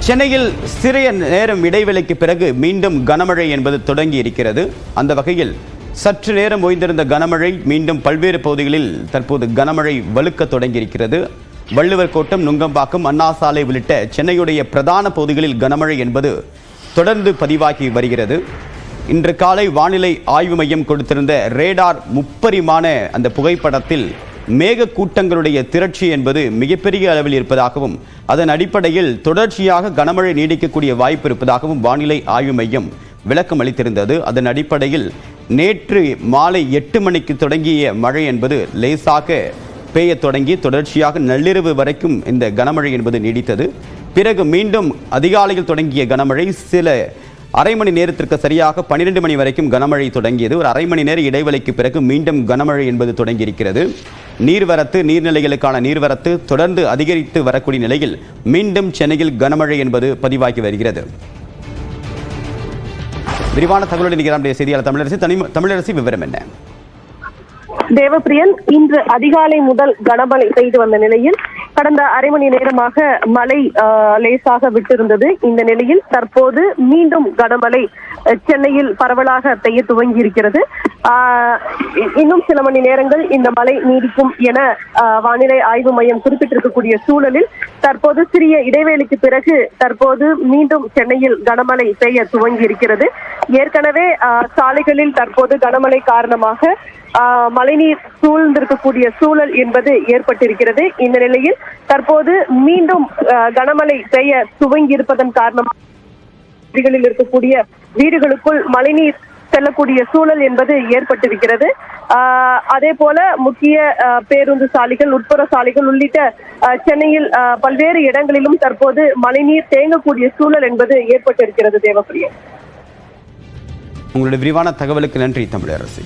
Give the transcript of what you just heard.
சென்னையில் சிறிய நேரம் இடைவெளிக்கு பிறகு மீண்டும் கனமழை என்பது தொடங்கி இருக்கிறது. அந்த வகையில் சற்று நேரம் ஓய்ந்திருந்த கனமழை மீண்டும் பல்வேறு பகுதிகளில் தற்போது கனமழை வலுக்க தொடங்கியிருக்கிறது. வள்ளுவர் கோட்டம், நுங்கம்பாக்கம், அண்ணா சாலை உள்ளிட்ட சென்னையுடைய பிரதான பகுதிகளில் கனமழை என்பது தொடர்ந்து பதிவாகி வருகிறது. இன்று காலை வானிலை ஆய்வு மையம் கொடுத்திருந்த ரேடார் முப்பரிமாண அந்த புகைப்படத்தில் மேக கூட்டங்களுடைய திரட்சி என்பது மிகப்பெரிய அளவில் இருப்பதாகவும் அதன் அடிப்படையில் தொடர்ச்சியாக கனமழை நீடிக்கக்கூடிய வாய்ப்பு இருப்பதாகவும் வானிலை ஆய்வு மையம் விளக்கம் அளித்திருந்தது. அதன் அடிப்படையில் நேற்று மாலை 8 மணிக்கு தொடங்கிய மழை என்பது லேசாக பெய்ய தொடங்கி தொடர்ச்சியாக நள்ளிரவு வரைக்கும் இந்த கனமழை என்பது நீடித்தது. பிறகு மீண்டும் அதிகாலையில் தொடங்கிய கனமழை சில அரை மணி நேரத்திற்கு சரியாக 12 மணி வரைக்கும் கனமழை தொடங்கியது. ஒரு அரை மணி நேர இடைவெளிக்கு பிறகு மீண்டும் கனமழை என்பது தொடங்கியிருக்கிறது. நீர்வரத்து, நீர்நிலைகளுக்கான நீர்வரத்து தொடர்ந்து அதிகரித்து வரக்கூடிய நிலையில் மீண்டும் சென்னையில் கனமழை என்பது பதிவாகி வருகிறது. விரிவான தகவலுடன் நம்முடைய செய்தியாளர் தமிழரசி, விவரம் என்ன? தேவப்பிரியன், இன்று அதிகாலை முதல் கனமழை பெய்து வந்த நிலையில் கடந்த அரை மணி நேரமாக மழை லேசாக விட்டிருந்தது. இந்த நிலையில் தற்போது மீண்டும் கனமழை சென்னையில் பரவலாக பெய்ய துவங்கி இருக்கிறது. இன்னும் சில மணி நேரங்கள் இந்த மழை நீடிக்கும் என வானிலை ஆய்வு மையம் குறிப்பிட்டிருக்கக்கூடிய சூழலில் தற்போது சிறிய இடைவேளைக்கு பிறகு தற்போது மீண்டும் சென்னையில் கனமழை பெய்ய துவங்கி இருக்கிறது. ஏற்கனவே சாலைகளில் தற்போது கனமழை காரணமாக மழைநீர் சூழ்ந்திருக்கக்கூடிய சூழல் என்பது ஏற்பட்டிருக்கிறது. இந்த நிலையில் தற்போது மீண்டும் கனமழை பெய்ய துவங்கி இருப்பதன் காரணமாக இருக்கக்கூடிய வீடுகளுக்குள் மழைநீர் செல்லக்கூடிய சூழல் என்பது ஏற்பட்டிருக்கிறது. அதே போல முக்கிய பேருந்து சாலைகள், உட்புற சாலைகள் உள்ளிட்ட சென்னையில் பல்வேறு இடங்களிலும் தற்போது மழைநீர் தேங்கக்கூடிய சூழல் என்பது ஏற்பட்டிருக்கிறது. தேவப்பிரியன், உங்களுடைய விரிவான தகவலுக்கு நன்றி தமிழரசி.